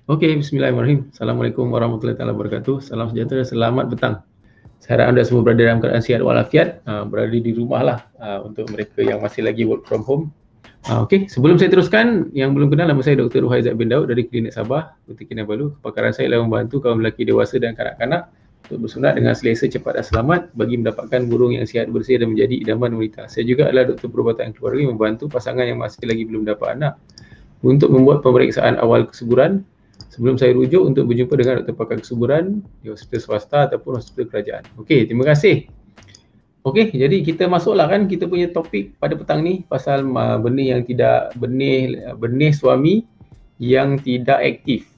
Okey, bismillahirrahmanirrahim. Assalamualaikum warahmatullahi wabarakatuh. Salam sejahtera, selamat petang. Saya harap anda semua berada dalam keadaan sihat walafiat, berada di rumah lah untuk mereka yang masih lagi work from home. Okey, sebelum saya teruskan, yang belum kenal, nama saya Dr. Ruhaizat bin Daud dari Klinik Sabah, Kota Kinabalu. Kepakaran saya adalah membantu kaum lelaki dewasa dan kanak-kanak untuk bersunat dengan selesa, cepat dan selamat bagi mendapatkan burung yang sihat, bersih dan menjadi idaman wanita. Saya juga adalah doktor perubatan keluarga yang membantu pasangan yang masih lagi belum dapat anak untuk membuat pemeriksaan awal kesuburan sebelum saya rujuk untuk berjumpa dengan doktor pakar kesuburan di hospital swasta ataupun hospital kerajaan. Okey, terima kasih. Okey, jadi kita masuklah kan kita punya topik pada petang ni pasal benih yang tidak benih suami yang tidak aktif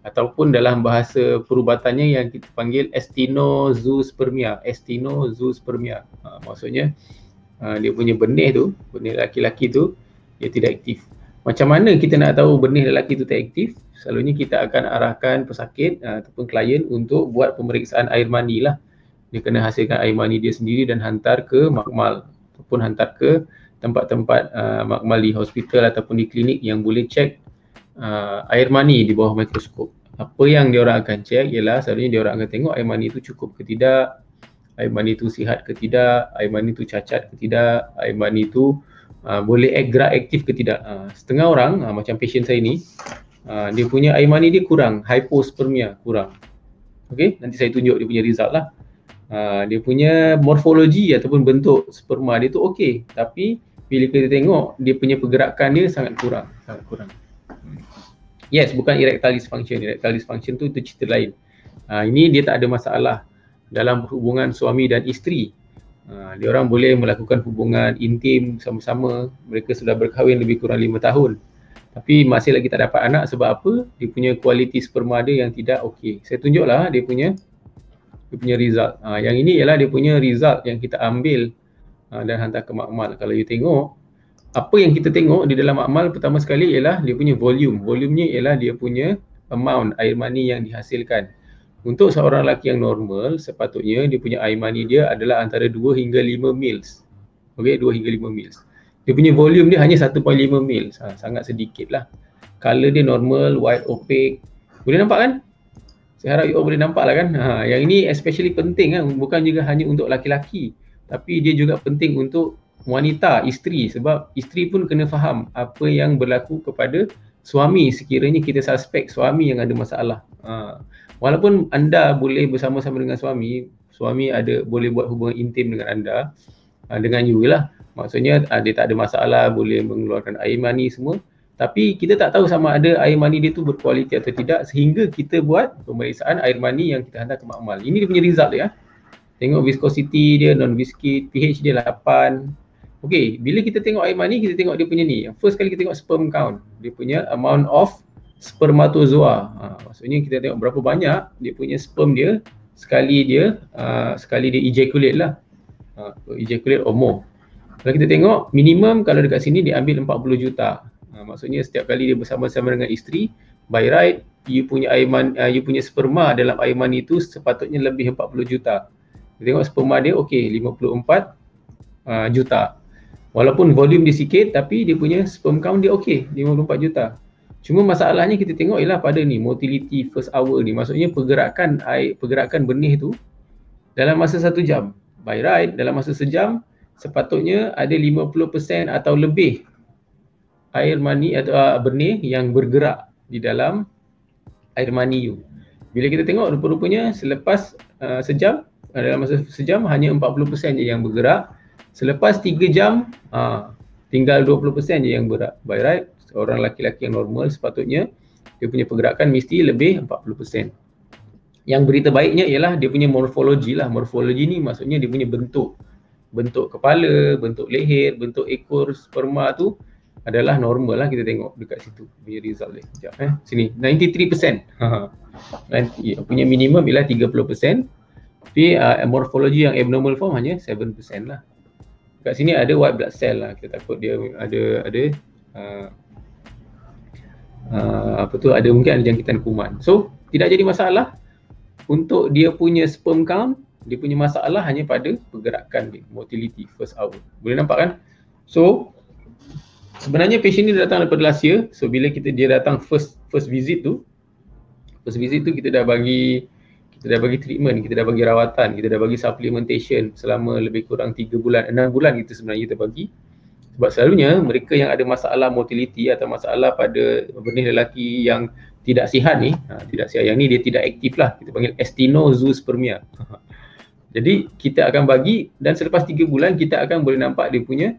ataupun dalam bahasa perubatannya yang kita panggil actinozoospermia. Actinozoospermia. Maksudnya dia punya benih tu, benih lelaki-lelaki tu dia tidak aktif. Macam mana kita nak tahu benih lelaki tu tak aktif? Selalunya kita akan arahkan pesakit ataupun klien untuk buat pemeriksaan air mani lah. Dia kena hasilkan air mani dia sendiri dan hantar ke makmal ataupun hantar ke tempat-tempat makmal di hospital ataupun di klinik yang boleh cek air mani di bawah mikroskop. Apa yang diorang akan cek ialah selalunya diorang akan tengok air mani itu cukup ke tidak, air mani itu sihat ke tidak, air mani itu cacat ke tidak, air mani itu boleh gerak aktif ke tidak. Setengah orang macam pasien saya ni, dia punya air mani dia kurang, hypospermia, kurang. Okey, nanti saya tunjuk dia punya result lah. Dia punya morfologi ataupun bentuk sperma dia tu okey, tapi bila kita tengok dia punya pergerakan dia sangat kurang, sangat kurang. Yes, bukan erectile dysfunction. Erectile dysfunction tu cerita lain. Ini dia tak ada masalah dalam hubungan suami dan isteri. Dia orang boleh melakukan hubungan intim sama-sama, mereka sudah berkahwin lebih kurang 5 tahun. Tapi masih lagi tak dapat anak sebab apa? Dia punya kualiti sperma dia yang tidak okey. Saya tunjuklah dia punya result. Yang ini ialah dia punya result yang kita ambil dan hantar ke makmal. Kalau you tengok, apa yang kita tengok di dalam makmal pertama sekali ialah dia punya volume. Volumenya ialah dia punya amount air mani yang dihasilkan. Untuk seorang lelaki yang normal, sepatutnya dia punya air mani dia adalah antara 2 hingga 5 mils. Okey, 2 hingga 5 mils. Dia punya volume dia hanya 1.5 mils. Sangat sedikit lah. Color dia normal, white, opaque. Boleh nampak kan? Saya harap you all boleh nampak lah kan. Yang ini especially penting kan, bukan juga hanya untuk laki-laki, tapi dia juga penting untuk wanita, isteri, sebab isteri pun kena faham apa yang berlaku kepada suami sekiranya kita suspek suami yang ada masalah. Walaupun anda boleh bersama-sama dengan suami, suami boleh buat hubungan intim dengan anda, dengan you lah. Maksudnya dia tak ada masalah, boleh mengeluarkan air mani semua. Tapi kita tak tahu sama ada air mani dia tu berkualiti atau tidak sehingga kita buat pemeriksaan air mani yang kita hantar ke makmal. Ini dia punya result dia. Tengok viscosity dia, non-viscid, pH dia 8. Okey, bila kita tengok air mani, kita tengok dia punya ni. Yang first kali kita tengok sperm count. Dia punya amount of spermatozoa. Maksudnya kita tengok berapa banyak dia punya sperm dia sekali dia ejaculate lah. Ejaculate or more. Kalau kita tengok minimum kalau dekat sini dia ambil 40 juta. Maksudnya setiap kali dia bersama-sama dengan isteri, by right you punya sperma dalam air mani itu sepatutnya lebih 40 juta. Kita tengok sperma dia okey 54 juta. Walaupun volume dia sikit tapi dia punya sperm count dia okey 54 juta. Cuma masalahnya kita tengok ialah pada ni motility first hour ni, maksudnya pergerakan benih tu dalam masa 1 jam. By right dalam masa sejam sepatutnya ada 50% atau lebih air mani atau benih yang bergerak di dalam air mani you. Bila kita tengok rupa-rupanya selepas sejam, dalam masa sejam hanya 40% je yang bergerak. Selepas 3 jam tinggal 20% je yang bergerak. By right, seorang lelaki-lelaki yang normal sepatutnya dia punya pergerakan mesti lebih 40%. Yang berita baiknya ialah dia punya morfologi lah. Morfologi ni maksudnya dia punya bentuk kepala, bentuk leher, bentuk ekor sperma tu adalah normal lah. Kita tengok dekat situ punya result dia. Sekejap sini 93%. Punya minimum ialah 30%. Tapi morfologi yang abnormal form hanya 7% lah. Dekat sini ada white blood cell lah. Kita takut dia ada mungkin ada jangkitan kuman. So tidak jadi masalah untuk dia punya sperm count. Dia punya masalah hanya pada pergerakan dia, motility first hour. Boleh nampak kan? So sebenarnya patient ni datang daripada last year. So bila dia datang first visit tu, First visit tu kita dah bagi treatment, kita dah bagi rawatan, kita dah bagi supplementation selama lebih kurang 3 bulan, 6 bulan kita sebenarnya kita bagi. Sebab selalunya mereka yang ada masalah motility atau masalah pada benih lelaki yang tidak sihat ni, tidak sihat, yang ni dia tidak aktif lah, kita panggil actinozoospermia. Jadi kita akan bagi dan selepas 3 bulan kita akan boleh nampak dia punya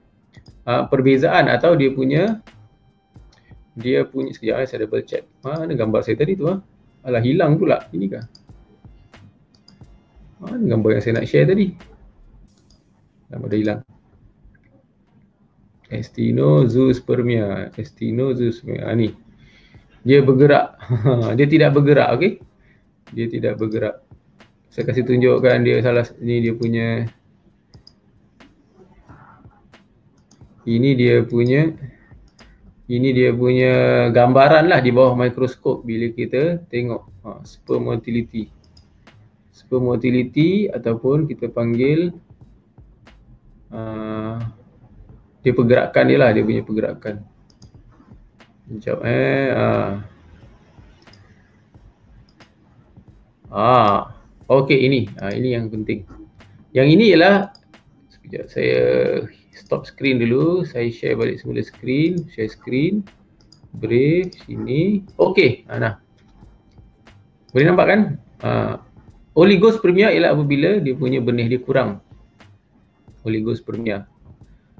perbezaan atau dia punya sekejap saya double check. Mana gambar saya tadi tu Alah, hilang pula. Ini kah? Ini gambar yang saya nak share tadi. Gambar dah hilang. Actinozoospermia. Ni. Dia bergerak. Dia tidak bergerak, okey? Dia tidak bergerak. Saya kasih tunjukkan dia ni dia punya. Ini dia punya gambaran lah di bawah mikroskop bila kita tengok sperm motility. Sperm motility ataupun kita panggil dia pergerakan dia lah, dia punya pergerakan. Sekejap okey, ini yang penting. Yang ini ialah, sekejap saya stop screen dulu, saya share balik semula screen, share screen, brief sini. Okey, nah. Boleh nampak kan? Oligospermia ialah apabila dia punya benih dia kurang. Oligospermia.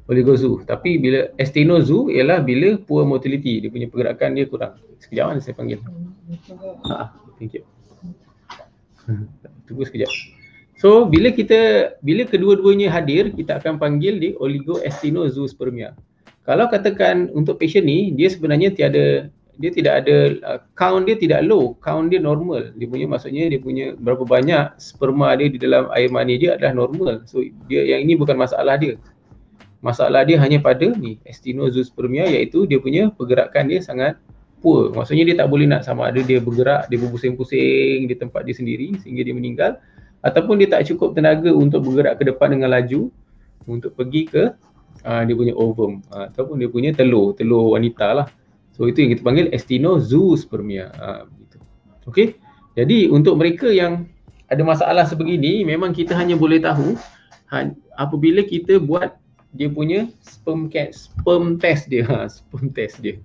Oligozoo. Tapi bila actinozoo ialah bila poor motility, dia punya pergerakan dia kurang. Sekejap saya panggil. Thank you. Tunggu sekejap. So bila kedua-duanya hadir, kita akan panggil dia oligoactinozoospermia. Kalau katakan untuk patient ni, dia sebenarnya dia tidak ada count dia tidak low, count dia normal. Dia punya maksudnya dia punya berapa banyak sperma dia di dalam air mani dia adalah normal. So dia yang ini bukan masalah dia. Masalah dia hanya pada ni actinozoospermia, iaitu dia punya pergerakan dia sangat poor. Maksudnya dia tak boleh nak sama ada dia bergerak, dia berpusing-pusing di tempat dia sendiri sehingga dia meninggal, ataupun dia tak cukup tenaga untuk bergerak ke depan dengan laju untuk pergi ke dia punya ovum ataupun dia punya telur wanita lah. So itu yang kita panggil actinozoospermia. Begitu. Okey. Jadi untuk mereka yang ada masalah sebegini, memang kita hanya boleh tahu apabila kita buat dia punya sperm test dia. Sperm test dia.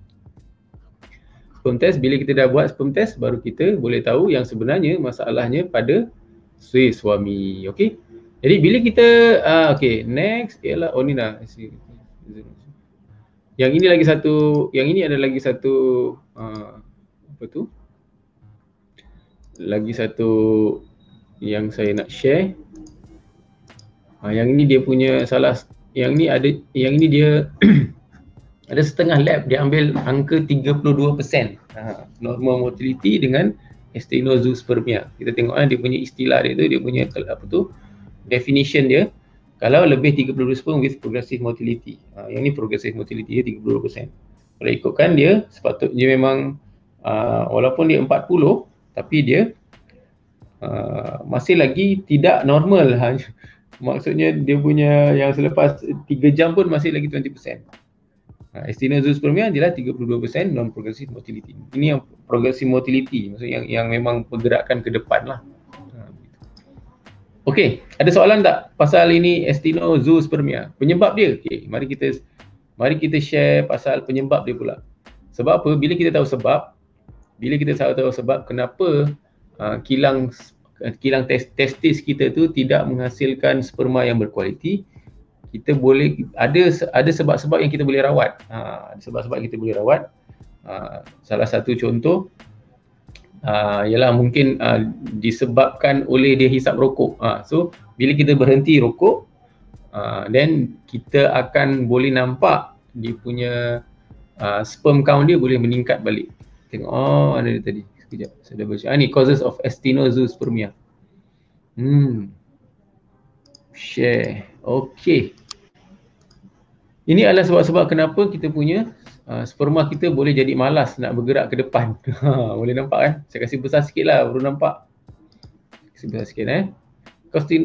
Sperm test, bila kita dah buat sperm test, baru kita boleh tahu yang sebenarnya masalahnya pada suami. Okey. Jadi bila kita okey, next ialah ni lah. Yang ini lagi satu, yang ini ada lagi satu apa tu? Lagi satu yang saya nak share. Yang ini dia punya yang ini dia ada setengah lab dia ambil angka 32% normal motility dengan actinozoospermia. Kita tengok dia punya istilah dia tu, dia punya apa tu, definition dia. Kalau lebih 32% with progressive motility. Yang ni progressive motility dia 32%. Kalau ikutkan dia sepatutnya memang walaupun dia 40 tapi dia masih lagi tidak normal. Maksudnya dia punya yang selepas 3 jam pun masih lagi 20%. Actinozoospermia adalah 32% non-progressive motility. Ini yang progressive motility, maksudnya yang memang pergerakan ke depan lah. Okey, ada soalan tak pasal ini actinozoospermia? Penyebab dia? Okey, mari kita share pasal penyebab dia pula. Sebab apa? Bila kita tahu sebab kenapa kilang testis kita tu tidak menghasilkan sperma yang berkualiti, kita boleh ada sebab-sebab yang kita boleh rawat. Salah satu contoh ialah mungkin disebabkan oleh dia hisap rokok. So bila kita berhenti rokok, then kita akan boleh nampak dia punya sperm count dia boleh meningkat balik. Tengok, ada dia tadi. Sekejap, saya dah baca. Ni causes of actinozoospermia. Share. Okey. Ini adalah sebab-sebab kenapa kita punya sperma kita boleh jadi malas nak bergerak ke depan. Boleh nampak kan? Saya kasih besar sikit lah, baru nampak. Kasih besar sikit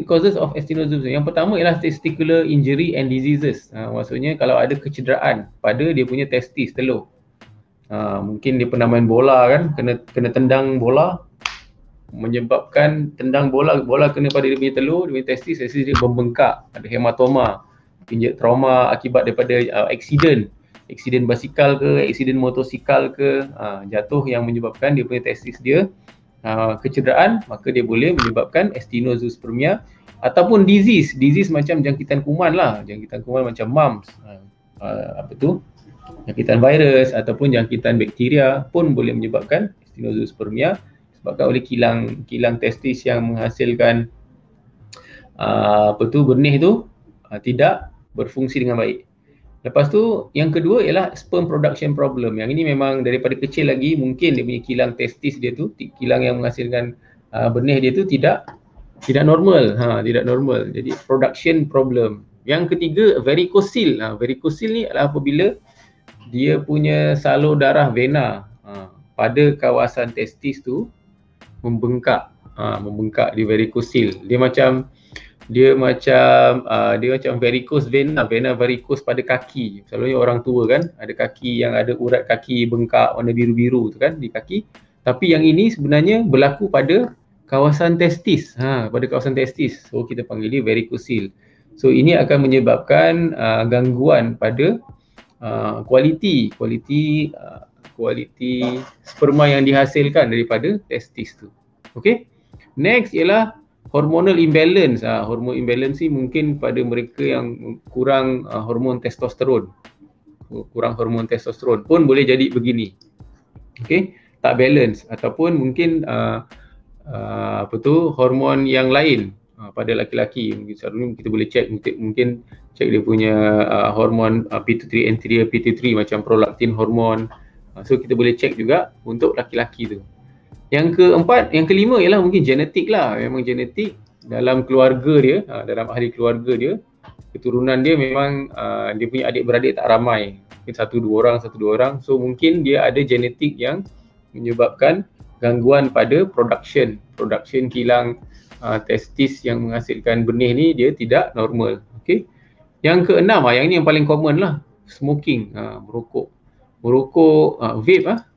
Causes of actinozoospermia. Yang pertama ialah testicular injury and diseases. Maksudnya kalau ada kecederaan pada dia punya testis, telur. Mungkin dia pernah main bola kan, kena tendang bola, menyebabkan tendang bola kena pada dia punya telur, dia punya testis dia membengkak, ada hematoma, injek trauma akibat daripada aksiden basikal ke, aksiden motosikal ke, jatuh yang menyebabkan dia punya testis dia kecederaan, maka dia boleh menyebabkan actinozoospermia ataupun disease macam jangkitan kuman lah, jangkitan kuman macam mumps, jangkitan virus ataupun jangkitan bakteria pun boleh menyebabkan actinozoospermia disebabkan oleh kilang testis yang menghasilkan benih tu tidak berfungsi dengan baik. Lepas tu yang kedua ialah sperm production problem. Yang ini memang daripada kecil lagi mungkin dia punya kilang testis dia tu, kilang yang menghasilkan benih dia tu tidak normal, tidak normal. Jadi production problem. Yang ketiga varicocele. Varicocele ni adalah apabila dia punya salur darah vena pada kawasan testis tu membengkak di varicocele. Dia macam varicose vena varicose pada kaki. Selalunya orang tua kan ada kaki yang ada urat kaki bengkak warna biru-biru tu kan di kaki. Tapi yang ini sebenarnya berlaku pada kawasan testis. Pada kawasan testis. So kita panggil dia varicocele. So ini akan menyebabkan gangguan pada kualiti sperma yang dihasilkan daripada testis tu. Okey. Next ialah hormonal imbalance. Hormon imbalance ni mungkin pada mereka yang kurang hormon testosteron. Kurang hormon testosteron pun boleh jadi begini. Okey, tak balance ataupun mungkin hormon yang lain pada lelaki. Selalunya kita boleh check, mungkin check dia punya hormon pituitary anterior pituitary macam prolactin hormon. So kita boleh check juga untuk lelaki tu. Yang kelima ialah mungkin genetik lah. Memang genetik dalam keluarga dia, dalam ahli keluarga dia, keturunan dia memang dia punya adik-beradik tak ramai. Mungkin satu dua orang. So mungkin dia ada genetik yang menyebabkan gangguan pada production kilang testis yang menghasilkan benih ni dia tidak normal. Okey. Yang keenam, yang ini yang paling common lah, smoking, merokok,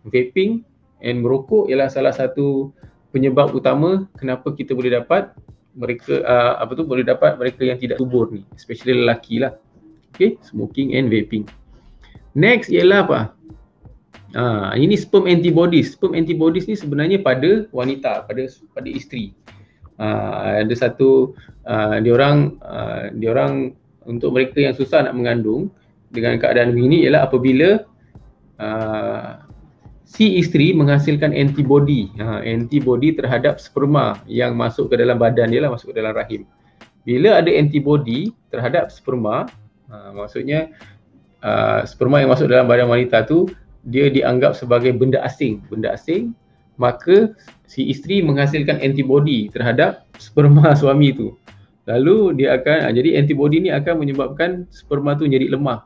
vaping and merokok ialah salah satu penyebab utama kenapa kita boleh dapat mereka mereka yang tidak subur ni, especially lelaki lah. Okay, smoking and vaping. Next ialah apa? Ini sperm antibodies. Sperm antibodies ni sebenarnya pada wanita, pada isteri. Ada satu diorang untuk mereka yang susah nak mengandung dengan keadaan begini ialah apabila si isteri menghasilkan antibody terhadap sperma yang masuk ke dalam badan dia lah, masuk ke dalam rahim. Bila ada antibody terhadap sperma, maksudnya sperma yang masuk dalam badan wanita tu dia dianggap sebagai benda asing, maka si isteri menghasilkan antibody terhadap sperma suami tu. Lalu dia akan jadi antibody ni akan menyebabkan sperma tu jadi lemah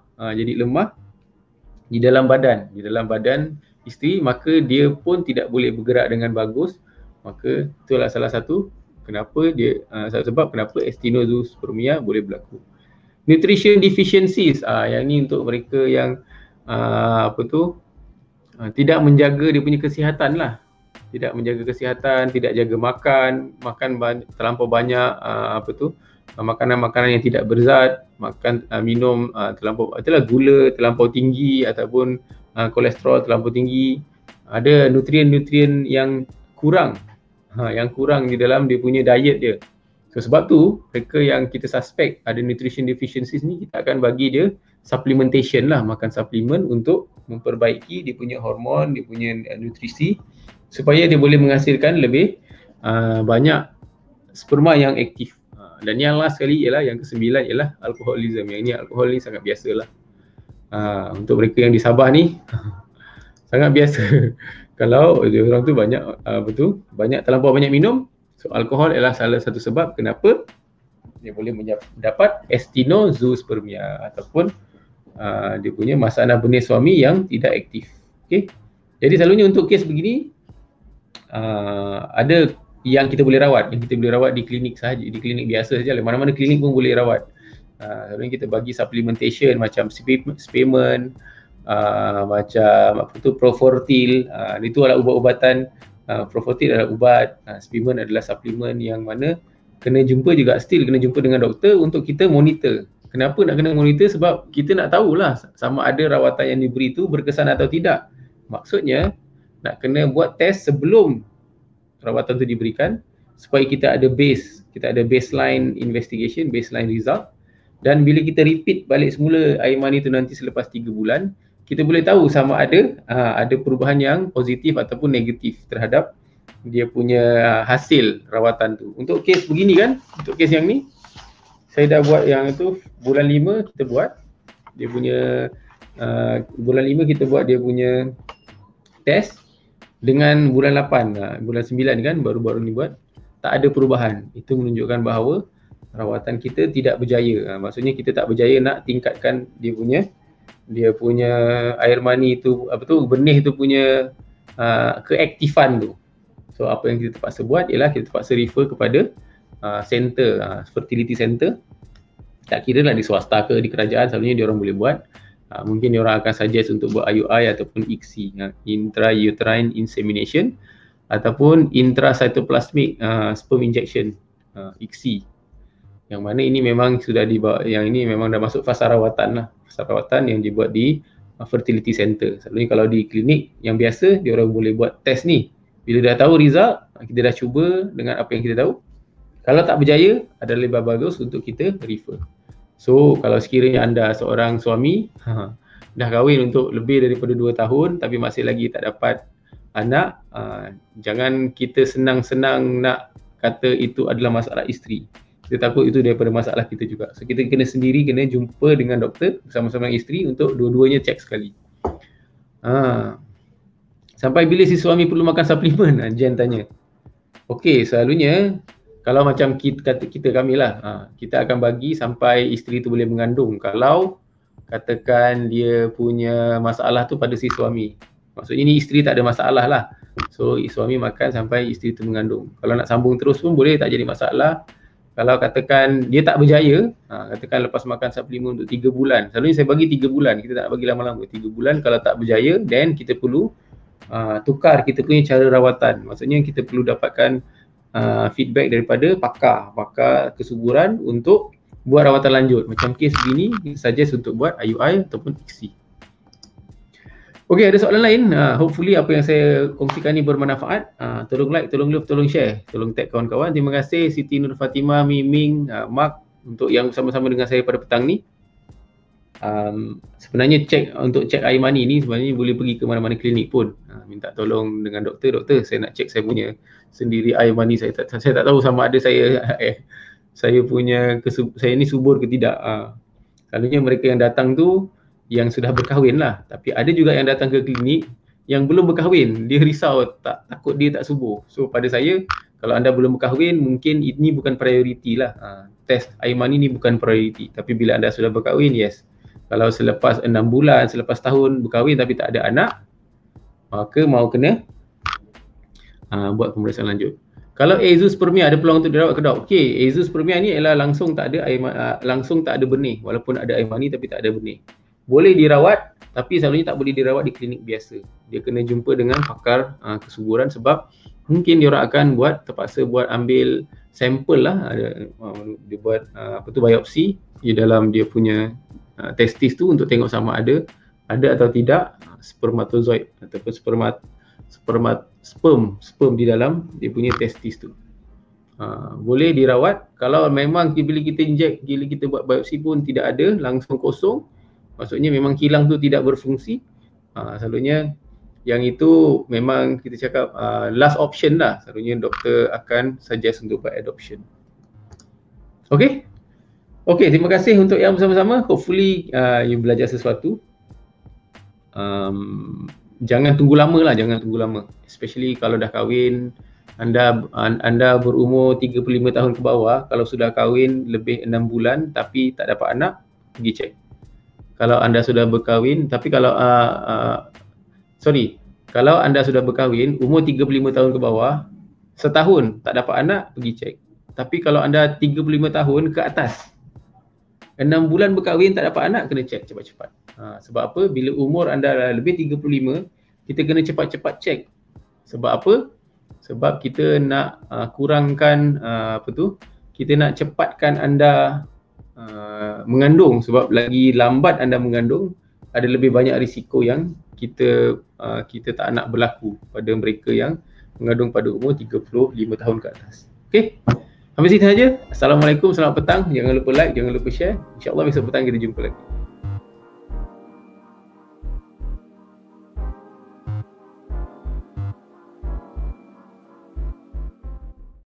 di dalam badan isteri, maka dia pun tidak boleh bergerak dengan bagus. Maka itulah salah satu sebab kenapa actinozoospermia boleh berlaku. Nutrition deficiencies, yang ni untuk mereka yang tidak menjaga dia punya kesihatan lah. Tidak menjaga kesihatan, tidak jaga makan terlampau banyak makanan-makanan yang tidak berzat, minum gula terlampau tinggi ataupun kolesterol terlampau tinggi, ada nutrien-nutrien yang kurang di dalam dia punya diet dia. So sebab tu mereka yang kita suspect ada nutrition deficiencies ni, kita akan bagi dia supplementation lah, makan suplemen untuk memperbaiki dia punya hormon, dia punya nutrisi supaya dia boleh menghasilkan lebih banyak sperma yang aktif. Dan yang last sekali ialah yang ke-9 ialah alkoholism. Yang ini alkohol ni sangat biasalah. Untuk mereka yang di Sabah ni sangat biasa. Kalau orang tu banyak terlampau banyak minum, so alkohol adalah salah satu sebab kenapa dia boleh mendapat actinozoospermia ataupun dia punya masalah benih suami yang tidak aktif. Okey. Jadi selalunya untuk kes begini ada yang kita boleh rawat, di klinik sahaja, di klinik biasa saja. Mana-mana klinik pun boleh rawat. Selalunya kita bagi supplementation macam spemen, macam Profortil. Itu adalah ubat-ubatan Profotit adalah ubat, suplemen adalah suplemen yang mana kena jumpa juga, still kena jumpa dengan doktor untuk kita monitor. Kenapa nak kena monitor? Sebab kita nak tahulah sama ada rawatan yang diberi itu berkesan atau tidak. Maksudnya nak kena buat test sebelum rawatan itu diberikan supaya kita ada base, kita ada baseline investigation, baseline result, dan bila kita repeat balik semula air mani itu nanti selepas 3 bulan, kita boleh tahu sama ada perubahan yang positif ataupun negatif terhadap dia punya hasil rawatan tu. Untuk kes begini kan, untuk kes yang ni saya dah buat yang itu bulan 5 kita buat dia punya bulan 5 kita buat dia punya test, dengan bulan 8, bulan 9 kan baru-baru ni buat, tak ada perubahan. Itu menunjukkan bahawa rawatan kita tidak berjaya. Maksudnya kita tak berjaya nak tingkatkan dia punya air mani itu, benih tu punya keaktifan tu. So apa yang kita terpaksa buat ialah kita terpaksa refer kepada center, fertility center. Tak kira lah di swasta ke di kerajaan, selalunya dia orang boleh buat. Mungkin dia orang akan suggest untuk buat IUI ataupun ICSI, intrauterine insemination, ataupun intracytoplasmic sperm injection, ICSI. Yang mana ini memang sudah dibawa, yang ini memang dah masuk fasa rawatan lah, fasa rawatan yang dibuat di fertility center. Selalunya kalau di klinik yang biasa, dia orang boleh buat test ni. Bila dah tahu result, kita dah cuba dengan apa yang kita tahu. Kalau tak berjaya, adalah lebih bagus untuk kita refer. So, kalau sekiranya anda seorang suami, dah kahwin untuk lebih daripada 2 tahun tapi masih lagi tak dapat anak, jangan kita senang-senang nak kata itu adalah masalah isteri. Kita takut itu daripada masalah kita juga. So, kita kena sendiri, kena jumpa dengan doktor bersama-sama dengan isteri untuk dua-duanya cek sekali. Sampai bila si suami perlu makan suplemen? Jen tanya. Okey, selalunya kalau macam kita kami lah, kita akan bagi sampai isteri tu boleh mengandung. Kalau katakan dia punya masalah tu pada si suami, maksudnya ni isteri tak ada masalah lah. So suami makan sampai isteri tu mengandung. Kalau nak sambung terus pun boleh, tak jadi masalah. Kalau katakan dia tak berjaya, katakan lepas makan suplemen untuk 3 bulan. Selalunya saya bagi 3 bulan, kita tak bagi lama-lama. 3 bulan kalau tak berjaya, then kita perlu tukar kita punya cara rawatan. Maksudnya kita perlu dapatkan feedback daripada pakar kesuburan untuk buat rawatan lanjut. Macam kes begini, suggest untuk buat IUI ataupun ICSI. Okey, ada soalan lain? Hopefully apa yang saya kongsikan ni bermanfaat. Tolong like, tolong love, tolong share, tolong tag kawan-kawan. Terima kasih Siti Nur Fatimah, Miming, Mark untuk yang bersama-sama dengan saya pada petang ni. Sebenarnya untuk cek air mani ni sebenarnya boleh pergi ke mana-mana klinik pun. Minta tolong dengan doktor, saya nak cek saya punya sendiri air mani, saya tak tahu sama ada saya punya saya ni subur ke tidak. Selalunya mereka yang datang tu yang sudah berkahwin lah, tapi ada juga yang datang ke klinik yang belum berkahwin, dia risau takut dia tak subur. So pada saya, kalau anda belum berkahwin mungkin ini bukan priority lah. Test air mani ni bukan priority, tapi bila anda sudah berkahwin, yes. Kalau selepas 6 bulan, selepas tahun berkahwin tapi tak ada anak, maka mau kena buat pemeriksaan lanjut. Kalau azoospermia ada peluang untuk dirawat ke dok? Okey, azoospermia ni ialah langsung tak ada benih, walaupun ada air mani tapi tak ada benih. Boleh dirawat, tapi selalunya tak boleh dirawat di klinik biasa. Dia kena jumpa dengan pakar kesuburan, sebab mungkin dia orang akan terpaksa buat ambil sampel lah, dia buat biopsi di dalam dia punya testis tu untuk tengok sama ada atau tidak spermatozoid ataupun sperm di dalam dia punya testis tu. Boleh dirawat. Kalau memang bila kita injek, bila kita buat biopsi pun tidak ada, langsung kosong, maksudnya memang kilang tu tidak berfungsi. Selalunya yang itu memang kita cakap last option lah. Selalunya doktor akan suggest untuk buat adoption. Okey, terima kasih untuk yang bersama-sama. Hopefully you belajar sesuatu. Jangan tunggu lama, especially kalau dah kahwin. Anda berumur 35 tahun ke bawah, kalau sudah kahwin lebih 6 bulan tapi tak dapat anak, pergi cek. Kalau anda sudah berkahwin, tapi kalau kalau anda sudah berkahwin umur 35 tahun ke bawah, setahun tak dapat anak, pergi cek. Tapi kalau anda 35 tahun ke atas, 6 bulan berkahwin tak dapat anak, kena cek cepat-cepat. Sebab apa? Bila umur anda lebih 35, kita kena cepat-cepat cek. Sebab apa? Sebab kita nak kurangkan kita nak cepatkan anda mengandung, sebab lagi lambat anda mengandung ada lebih banyak risiko yang kita tak nak berlaku pada mereka yang mengandung pada umur 35 tahun ke atas. Okey. Sampai sini saja. Assalamualaikum, selamat petang. Jangan lupa like, jangan lupa share. InsyaAllah besok petang kita jumpa lagi.